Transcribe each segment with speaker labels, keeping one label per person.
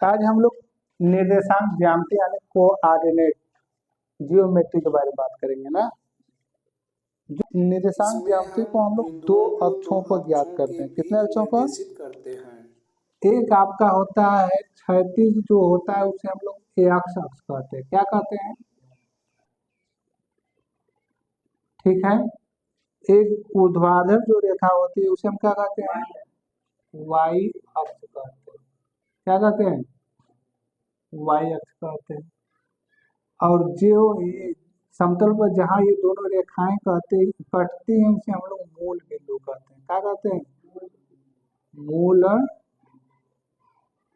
Speaker 1: आज हम लोग निर्देशांक ज्यामिति यानी कोऑर्डिनेट जियोमेट्री के बारे में बात करेंगे ना। जो निर्देशांक ज्यामिति को हम लोग दो अक्षों पर ज्ञात करते हैं। कितने अक्षों पर?
Speaker 2: करते हैं।
Speaker 1: एक आपका होता है क्षैतिज जो होता है उसे हम लोग अक्ष अक्ष कहते हैं। क्या कहते हैं? ठीक है। एक ऊर्ध्वाधर जो रेखा होती है उसे हम क्या कहते हैं? वाई अक्ष कहते हैं। क्या कहते हैं? वाई अक्ष कहते हैं। और जो ये समतल पर जहाँ ये दोनों रेखाएं कटती हैं उसे हम लोग मूल बिंदु कहते हैं। क्या कहते हैं?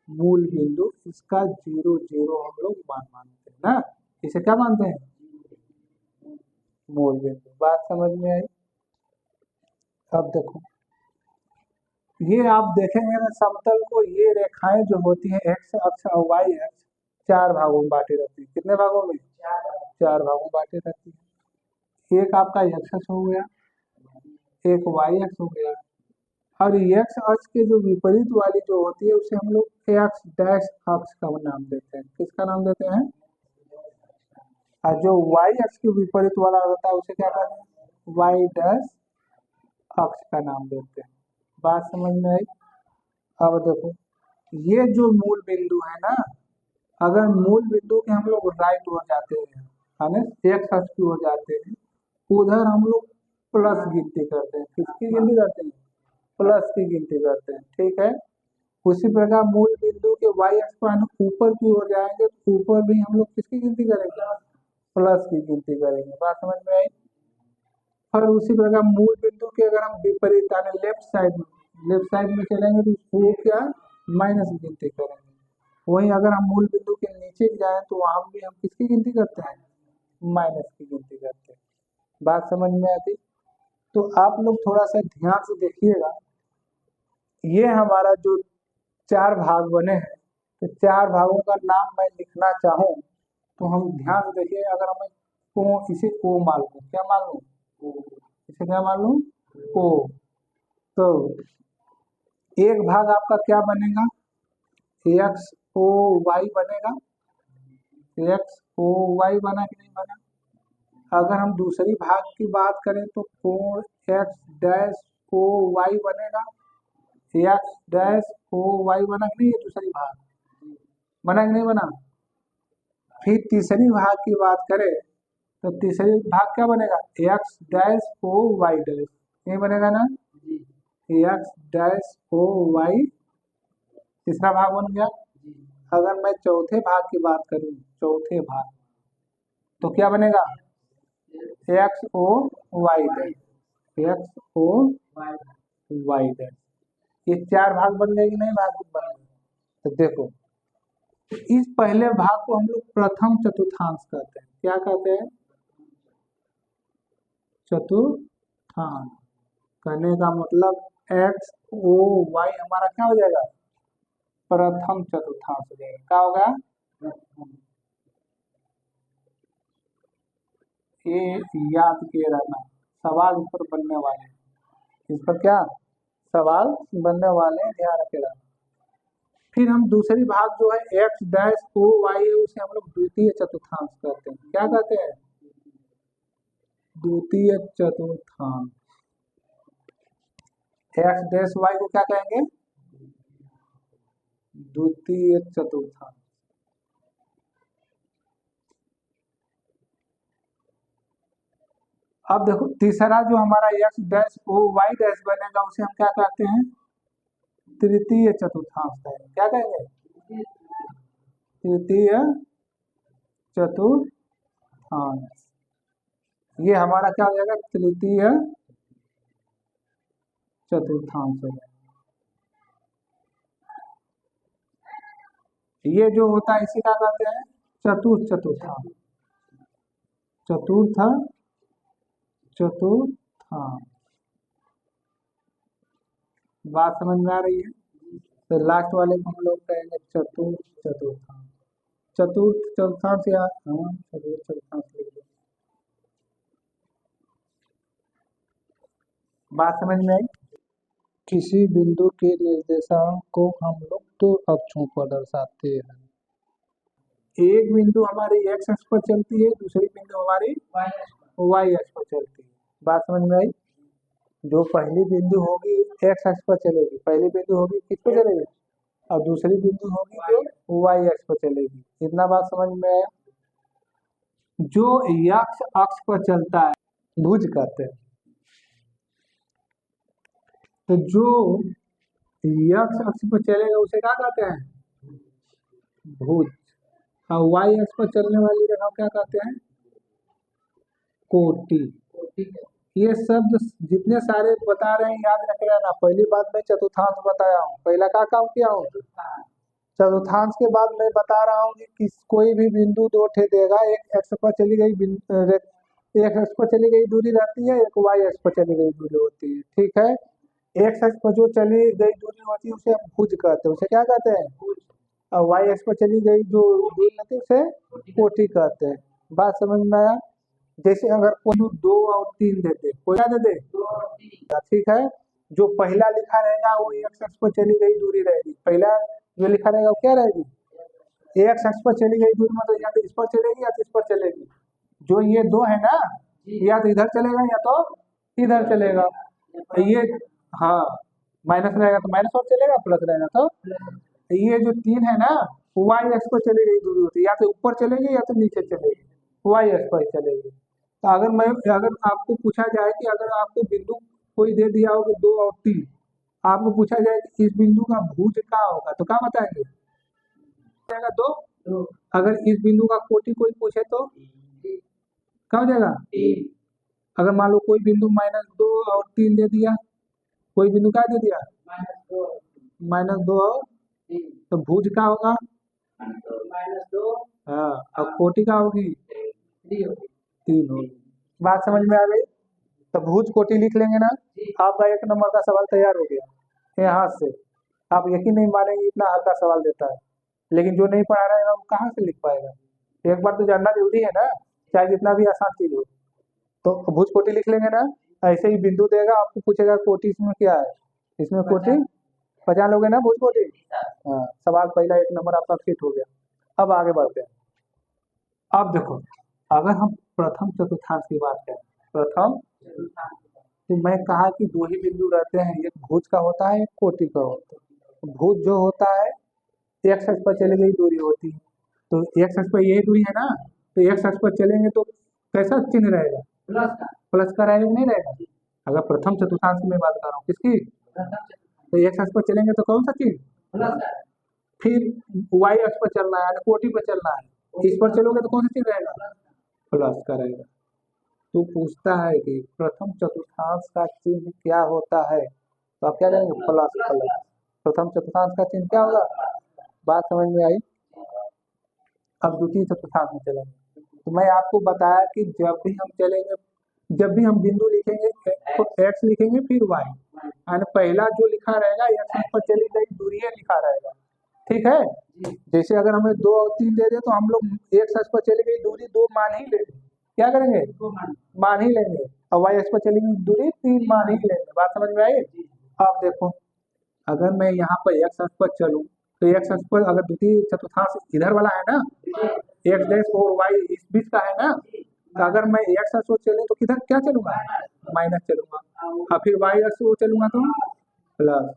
Speaker 1: मूल बिंदु। इसका 0 0 हम लोग मानते हैं ना। इसे क्या मानते हैं? मूल बिंदु। बात समझ में आई? अब देखो, ये आप देखेंगे ना समतल को, ये रेखाएं जो होती हैं एक्स अक्ष और वाई अक्ष चार भागों में बांटी रहती है। कितने भागों में? चार भागों में बांटी रहती है। एक आपका एक्स अक्ष हो गया, एक वाई अक्ष हो गया, और एक्स अक्ष के जो विपरीत वाली जो होती है उसे हम लोग एक्स डैश अक्ष का नाम देते हैं। किसका नाम देते हैं? और जो वाई अक्ष के विपरीत वाला होता है उसे क्या कहते हैं? वाई डैश अक्ष का नाम देते हैं। बात समझ में आई? अब देखो, ये जो मूल बिंदु है ना, अगर मूल बिंदु के हम लोग राइट हो जाते हैं यानी एक्स अक्ष की हो जाते हैं, उधर हम लोग प्लस गिनती करते हैं। किसकी गिनती करते हैं? प्लस की गिनती करते हैं। ठीक है। उसी प्रकार मूल बिंदु के वाई अक्ष पर ऊपर की ओर जाएंगे तो ऊपर भी हम लोग किसकी गिनती करेंगे? प्लस की गिनती करेंगे। बात समझ में आई? और उसी प्रकार मूल बिंदु के अगर हम विपरीत यानी लेफ्ट साइड में चलेंगे तो वो क्या? माइनस की गिनती करेंगे। वहीं अगर हम मूल बिंदु के नीचे जाए तो वहां भी हम किसकी गिनती करते हैं? माइनस की गिनती करते हैं। बात समझ में आती? तो आप लोग थोड़ा सा ध्यान से देखिएगा, ये हमारा जो चार भाग बने हैं, तो चार भागों का नाम मैं लिखना चाहूँ तो हम ध्यान से देखिए। अगर हमें इसे ओ मान लूँ, क्या मान लूँ? इसे क्या मान लूँ? ओ। तो एक भाग आपका क्या बनेगा? एक्स ओ वाई बनेगा। एक्स ओ वाई बना कि नहीं बना? अगर हम दूसरी भाग की बात करें तो कोण एक्स डैश ओ वाई बनेगा। एक्स डैश ओ वाई बना कि नहीं? ये दूसरी भाग बना कि नहीं बना? फिर तीसरी भाग की बात करें तो तीसरी भाग क्या बनेगा? X dash O y dash, नहीं बनेगा ना? एक्स डैश ओ वाई तीसरा भाग बन गया। अगर मैं चौथे भाग की बात करूं, चौथे भाग, तो क्या बनेगा? X O y dash, x O y dash. ये चार भाग बन गए कि नहीं? भाग बन गए। तो देखो, इस पहले भाग को हम लोग प्रथम चतुर्थांश कहते हैं। क्या कहते हैं? चतुर्थांश। कहने का मतलब एक्स ओ वाई हमारा क्या हो जाएगा? प्रथम चतुर्थांश हो जाएगा। क्या होगा? ये याद किए रहना, सवाल इस पर बनने वाले हैं। इस पर क्या सवाल बनने वाले हैं, ध्यान रखे रहना। फिर हम दूसरी भाग जो है एक्स डैश ओ वाई है उसे हम लोग द्वितीय चतुर्थांश कहते हैं। क्या कहते हैं? द्वितीय चतुर्थांश। एक्स डैश वाई को क्या कहेंगे? द्वितीय चतुर्थांश। अब देखो, तीसरा जो हमारा x dash O y dash बनेगा उसे हम क्या कहते हैं? तृतीय चतुर्थांश कहेंगे। क्या कहेंगे? तृतीय चतुर्थांश। ये हमारा क्या हो जाएगा? तृतीय चतुर्थांश हो जाएगा। ये जो होता है इसे क्या कहते हैं? चतुर्थ चतुर्थांश। चतुर्थ चतुर्थांश। बात समझ में आ रही है? तो लास्ट वाले को हम लोग कहेंगे चतुर्थ चतुर्थांश। चतुर्थ चतुर्थांश या चतुर्थ चतुर्थांश लिख दो। बात समझ में आई? किसी बिंदु के निर्देशांक को हम लोग दो अक्षों पर दर्शाते हैं। एक बिंदु हमारी एक्स अक्ष पर चलती है, दूसरी बिंदु हमारी वाई अक्ष पर चलती है। बात समझ में आई? जो पहली बिंदु होगी एक्स अक्ष पर चलेगी, पहली बिंदु होगी किस पर चलेगी, और दूसरी बिंदु होगी जो वाई अक्ष पर चलेगी। इतना बात समझ में आया? जो यक्ष अक्ष पर चलता है भुज कहते हैं। तो जो यक्ष अक्ष पर चलेगा उसे क्या कहते हैं, भुज। और वाई अक्ष पर चलने वाली रेखा क्या कहते हैं, कोटि। ये शब्द जितने सारे बता रहे हैं याद रख लेना। पहली बात मैं चतुर्थांश बताया हूँ, पहला क्या काम किया हूँ, चतुर्थांश के बाद मैं बता रहा हूँ कि कोई भी बिंदु दो ठे देगा, एक एक्स पर चली गई एक एक्स पर चली गई दूरी रहती है, एक वाई एक्स पर चली गई दूरी होती है। ठीक है, एक्स एक्स पर जो चली गई दूरी होती है उसे हम भुज कहते हैं, उसे क्या कहते हैं, और वाई एक्स पर चली गई जो दूरी रहती है उसे कोटि कहते हैं। बात समझ में आया? जैसे अगर कोई 2 और 3 देते, कोई क्या देते, ठीक है, जो पहला लिखा रहेगा वो एक्स एक्स पर चली गई दूरी रहेगी, पहला जो लिखा रहेगा वो क्या रहेगी, एक्स एक्स पर चली गई दूरी, मतलब या तो इस पर चलेगी या तो इस पर चलेगी। जो ये दो है ना, या तो इधर चलेगा या तो इधर चलेगा। ये हाँ, माइनस रहेगा तो माइनस और चलेगा, प्लस रहेगा तो ये जो 3 है ना, वाई एक्स पर चली गई दूरी होती है, या तो ऊपर चलेगी या तो नीचे चलेगी, वाई एक्स पर चलेगी। तो अगर आपको पूछा जाए कि अगर आपको बिंदु कोई दे दिया हो कि 2 और 3, आपको पूछा जाए कि इस बिंदु का भुज क्या होगा, तो क्या बताएंगे, दो। अगर इस बिंदु का कोटि कोई पूछे तो क्या हो जाएगा, अगर मान लो कोई बिंदु -2 और 3 दे दिया, कोई बिंदु क्या दे दिया, -2 और, तो भुज क्या होगा, हाँ, अब कोटि क्या होगी, 3 होगी। बात समझ में आ गई? तो भुज कोटि लिख लेंगे ना, आपका 1 नंबर का सवाल तैयार हो गया। यहाँ से आप यकीन नहीं मानेंगे इतना हल्का सवाल देता है, लेकिन जो नहीं पढ़ा रहेगा वो कहाँ से लिख पाएगा। एक बार तो जानना जरूरी है ना, चाहे जितना भी आसान चीज हो। तो भुज कोटि लिख लेंगे ना, ऐसे ही बिंदु देगा, आपको पूछेगा कोटि इसमें क्या है, इसमें कोटि पहचान लोगे ना, भुज कोटि। हाँ, सवाल पहला 1 नंबर आपका फिट हो गया। अब आगे बढ़ते हैं। अब देखो, अगर हम प्रथम चतुर्थांश की बात करें, प्रथम, तो मैं कहा कि 2 ही बिंदु रहते हैं, एक भुज का होता है, एक कोटि का होता है। भुज जो होता है एक्स अक्ष पर चली गई दूरी होती है, तो एक्स अक्ष पर यही दूरी है ना, तो एक्स अक्ष पर चलेंगे तो कैसा चिन्ह रहेगा, प्लस का रहेगा नहीं रहेगा। अगर प्रथम चतुर्थांश की मैं बात कर रहा हूँ किसकी, तो एक्स अक्ष पर चलेंगे तो कौन सा चिन्ह, फिर वाई अक्ष पर चलना है, कोटि पर चलना है, इस पर चलोगे तो कौन सा चिन्ह रहेगा, प्लस का रहेगा। तो पूछता है कि प्रथम चतुर्थांश का चिन्ह क्या होता है, तो आप क्या करेंगे, प्लस प्लस। प्रथम चतुर्थांश का चिन्ह क्या होगा, बात समझ में आई? अब द्वितीय चतुर्थांश में चलेंगे। तो मैं आपको बताया कि जब भी हम बिंदु लिखेंगे तो एक्स लिखेंगे फिर वाई, यानी पहला जो लिखा रहेगा एक्स पर चली गई दूरी लिखा रहेगा। ठीक है, जैसे अगर हमें 2 और 3 दे दे तो हम लोग एक्स अक्ष पर चली गई दूरी 2 मान ही लेंगे, क्या करेंगे, मान ही लेंगे, और वाई अक्ष पर चली गई दूरी 3 मान ही लेंगे। बात समझ में आई? अब देखो, अगर मैं यहाँ पर एक्स अक्ष पर चलूँ तो एक्स अक्ष पर अगर द्वितीय चतुर्थांश इधर वाला है ना, एक्स डैश और वाई इस बीच का है ना, तो अगर मैं एक्स अक्ष पर चलूँ तो किधर क्या चलूंगा, माइनस चलूंगा, और फिर वाई अक्ष पर चलूंगा तो प्लस।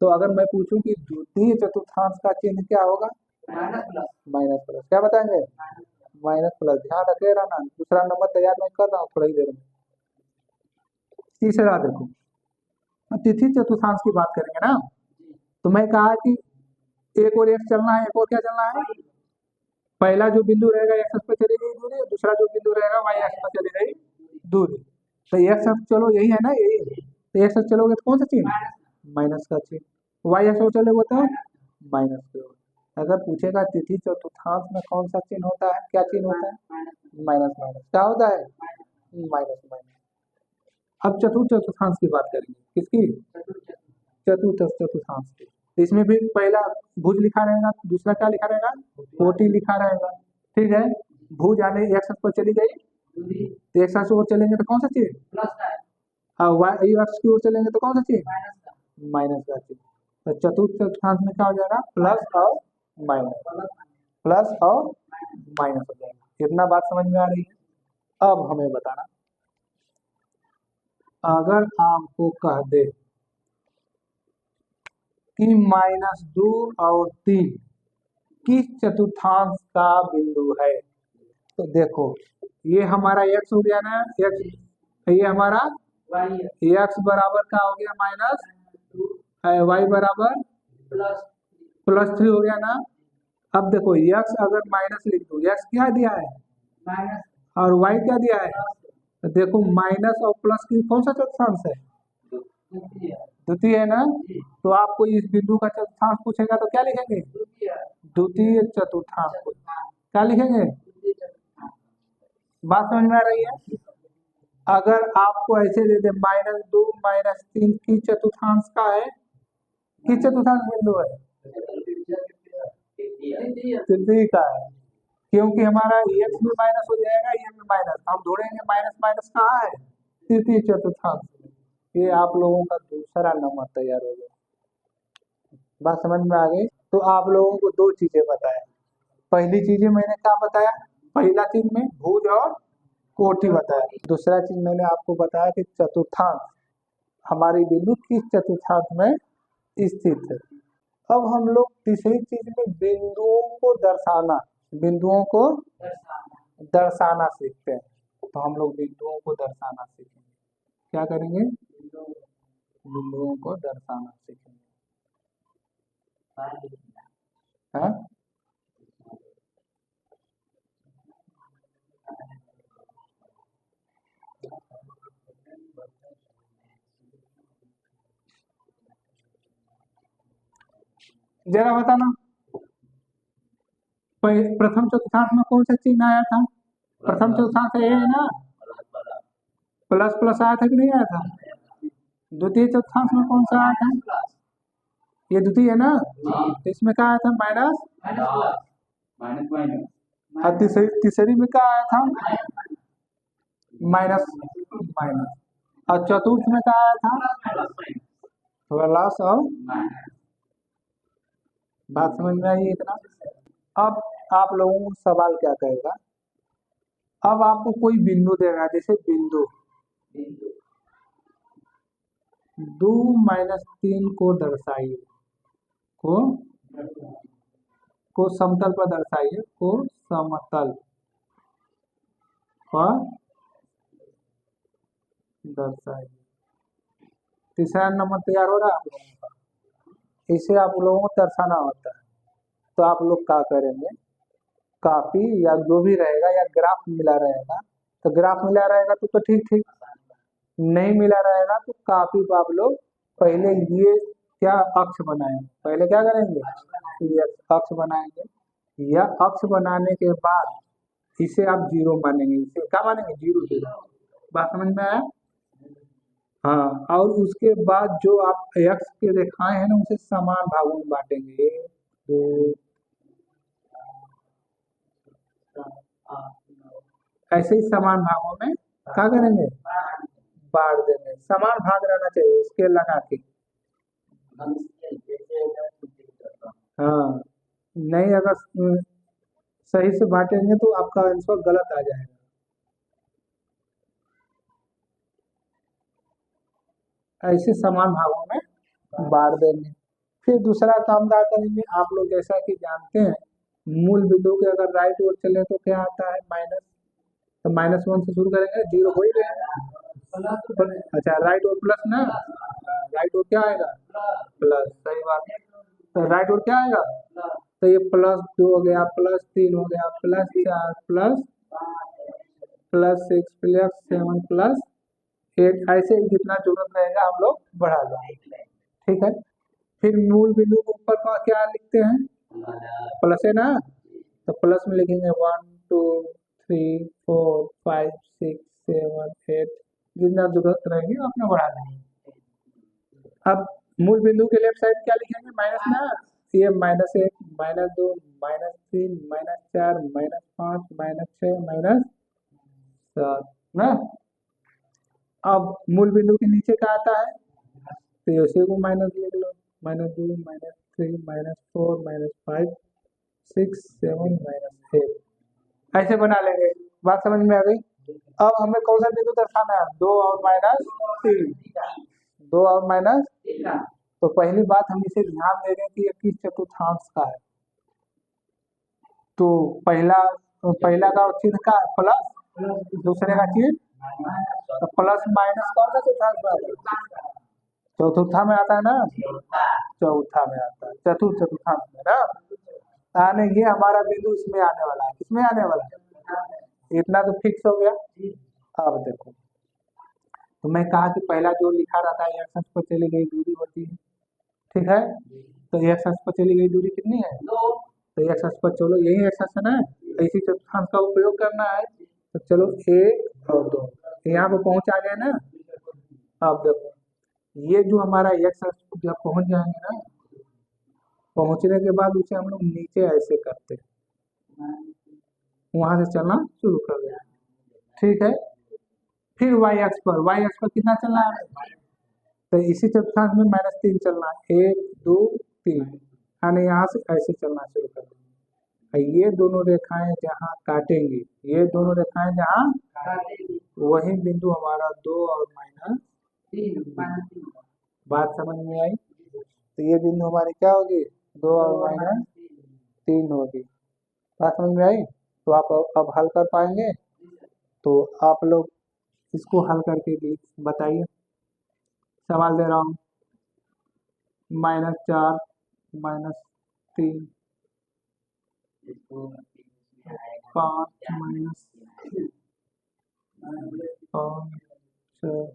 Speaker 1: तो अगर मैं पूछूं कि द्वितीय चतुर्थांश का चिन्ह क्या होगा, माइनस प्लस। क्या बताएंगे, माइनस प्लस। ध्यान रखे रहना, दूसरा नंबर तैयार मैं कर रहा हूँ थोड़ी देर में। तीसरा देखो, तिथि चतुर्थांश की बात करेंगे ना, तो मैं कहा कि एक और एक्स चलना है, एक और क्या चलना है, पहला जो बिंदु रहेगा एक्स अक्ष पर चली गई दूरी, दूसरा जो बिंदु रहेगा वाई अक्ष पर चली गई दूरी। तो एक्स अक्ष चलो यही है ना, यही, तो एक्स अक्ष चलोगे तो कौन सा चिन्ह, माइनस का चिन्ह, वाई अक्ष पर चलोगे तो माइनस का। अगर पूछेगा तिथि चतुर्थांश में कौन सा चिन्ह होता है, क्या चिन्ह होता है, माइनस माइनस। क्या होता है, माइनस माइनस। अब चतुर्थ चतुर्थांश की बात करेंगे, किसकी, चतुर्थ चतुर्थांश की। इसमें भी पहला भुज लिखा रहेगा, दूसरा क्या लिखा रहेगा, कोटि लिखा रहेगा। ठीक है, भुज आने एक्स अक्ष पर चली गई, तो एक्स अक्ष की ओर चलेंगे तो कौन सा चिन्ह, वाई अक्ष की ओर चलेंगे तो कौन सा चिन्ह, माइनस का चिन्ह। तो चतुर्थ चतुर्थांश में क्या हो जाएगा, प्लस और माइनस, प्लस और माइनस हो जाएगा। इतना बात समझ में आ रही है। अब हमें बताना, अगर आपको कह दे कि -2 और 3 किस चतुर्थांश का बिंदु है, तो देखो ये हमारा x हो गया ना, x, ये हमारा x बराबर क्या हो गया, माइनस, y बराबर +3 हो गया ना। अब देखो x अगर माइनस लिख दो, x क्या दिया है और y क्या दिया है, तो देखो माइनस और प्लस की कौन सा चतुर्थांश है, द्वितीय है ना। तो आपको इस बिंदु का चतुर्थांश पूछेगा तो क्या लिखेंगे, द्वितीय चतुर्थांश। क्या लिखेंगे, बात समझ में आ रही है। अगर आपको ऐसे दे दे -2 -3 की चतुर्थांश का है, किस चतुर्थांश बिंदु है, तृतीय का है, क्योंकि हमारा x भी माइनस हो जाएगा, ये भी माइनस, हम ढूंढेंगे माइनस माइनस कहाँ है, तृतीय चतुर्थांश। ये आप लोगों का दूसरा नंबर तैयार हो गया। बात समझ में आ गई। तो आप लोगों को दो चीजें बताया, पहली चीजें मैंने क्या बताया, पहला चीज में भुज और कोटि बताया, दूसरा चीज मैंने आपको बताया कि चतुर्थांश, हमारी बिंदु किस चतुर्थांश में स्थित है। अब हम लोग तीसरी चीज में बिंदुओं को दर्शाना, बिंदुओं को दर्शाना सीखते हैं। तो हम लोग बिंदुओं को दर्शाना सीखेंगे, क्या करेंगे, बिंदुओं को दर्शाना सीखेंगे। हाँ, जरा बताना, प्रथम चतुर्थांश में कौन सा चिन्ह आया था, प्रथम चतुर्थांश ये है ना, प्लस प्लस आया था कि नहीं आया था। द्वितीय चतुर्थांश में कौन सा आया था, ये द्वितीय है ना, तो इसमें क्या आया था, माइनस, और तीसरी में क्या आया था, माइनस माइनस, और चतुर्थ में क्या आया था, प्लस और, बात समझ में आई इतना। अब आप लोगों को सवाल क्या कहेगा, अब आपको कोई बिंदु देगा, जैसे बिंदु 2 -3 को दर्शाइए, को समतल पर दर्शाइए, को समतल पर दर्शाइए। तीसरा नंबर तैयार हो रहा है आप लोगों का, इसे आप लोगों को दर्शाना होता है। तो आप लोग क्या करेंगे, कॉपी या जो भी रहेगा या ग्राफ मिला रहेगा, तो ग्राफ मिला रहेगा तो ठीक ठीक, नहीं मिला रहेगा तो कॉपी पर आप लोग पहले ये क्या अक्ष बनाएंगे, पहले क्या करेंगे, ये अक्ष बनाएंगे, या अक्ष बनाने के बाद इसे आप जीरो मानेंगे, इसे क्या मानेंगे, जीरो जीरो। बात समझ में आया। हाँ, और उसके बाद जो आप एक्स के रेखाएं हैं ना, उसे समान भागों में बांटेंगे, 1 2 ऐसे ही समान भागों में क्या करेंगे, बांट देंगे, समान भाग रहना चाहिए स्केल लगा के। हाँ, नहीं अगर सही से बांटेंगे तो आपका आंसर गलत आ जाएगा। ऐसे समान भागों में बांट देंगे। फिर दूसरा काम क्या करेंगे, आप लोग जैसा कि जानते हैं, मूल बिंदु के अगर राइट ओर चले तो क्या आता है, माइनस, तो -1 से शुरू करेंगे, जीरो हो ही गया। अच्छा, राइट ओर प्लस ना, राइट ओर क्या आएगा, प्लस, सही बात है। तो राइट ओर क्या आएगा, तो ये +2 हो गया, +3 हो गया, +4 +6 +7 +8, ऐसे ही जितना जरूरत रहेगा हम लोग बढ़ा देंगे, ठीक है। फिर मूल बिंदु के ऊपर का क्या लिखते हैं, प्लस है ना, तो प्लस में लिखेंगे 1 2 3 4 5 6 7 8, जितना जरूरत रहेगी अपना बढ़ा देंगे। अब मूल बिंदु के लेफ्ट साइड क्या लिखेंगे, माइनस ना, ये -1 -2 -3 -4 -5 -6 -7 ना। अब मूल बिंदु के नीचे क्या आता है, तो इसी को माइनस लिख लो, -2 -3 -4 -5 6 7 -8 ऐसे बना लेंगे। बात समझ में आ गई। अब हमें कौन सा बिंदु दर्शाना है, 2 और -3, 2 और माइनस। तो पहली बात हम इसे ध्यान दे रहे हैं कि ये किस चतुर्थांश का है। तो पहला का चिन्ह का प्लस, दूसरे का चिन्ह तो प्लस माइनस कौन सा चतुर्थांश में आता है, चतुर्था में आता है ना, चौथा में आता है, चतुर्थांश में ना। यानी ये हमारा बिंदु इसमें आने वाला है, किसमें आने वाला है, इतना तो फिक्स हो गया। अब देखो, तो मैं कहा कि पहला जो लिखा रहता है एक्स अक्ष पर चली गई दूरी होती है, ठीक है। तो एक्स अक्ष पर चली गई दूरी कितनी है, तो एक्स अक्ष पर चलो, यही एक्स अक्ष है ना, तो इसी चतुर्थांश का उपयोग करना है। तो चलो 1 और 2 यहाँ पे पहुंच आ गए ना। अब देखो, ये जो हमारा एक्स अक्ष जब पहुंच जाएंगे ना, पहुंचने के बाद उसे हम लोग नीचे ऐसे करते हैं, वहां से चलना शुरू कर दें, ठीक है। फिर वाई अक्ष पर कितना चलना है, तो इसी चतुर्थांश में -3 चलना है, 1 2 3, यानी यहाँ से ऐसे चलना शुरू कर देंगे। ये दोनों रेखाएं जहाँ काटेंगी, ये दोनों रेखाएं जहाँ वही बिंदु हमारा 2 और -3, बात समझ में आई। तो ये बिंदु हमारी क्या होगी, 2 और -3 होगी, बात समझ में आई। तो आप अब हल कर पाएंगे। तो आप लोग इसको हल करके भी बताइए, सवाल दे रहा हूँ। -4 -3 5 -5 6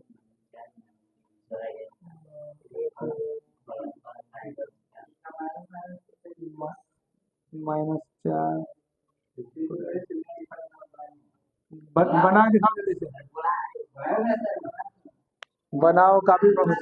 Speaker 1: -4 बना दिखाओ जल्दी से, बनाओ काफी बहुत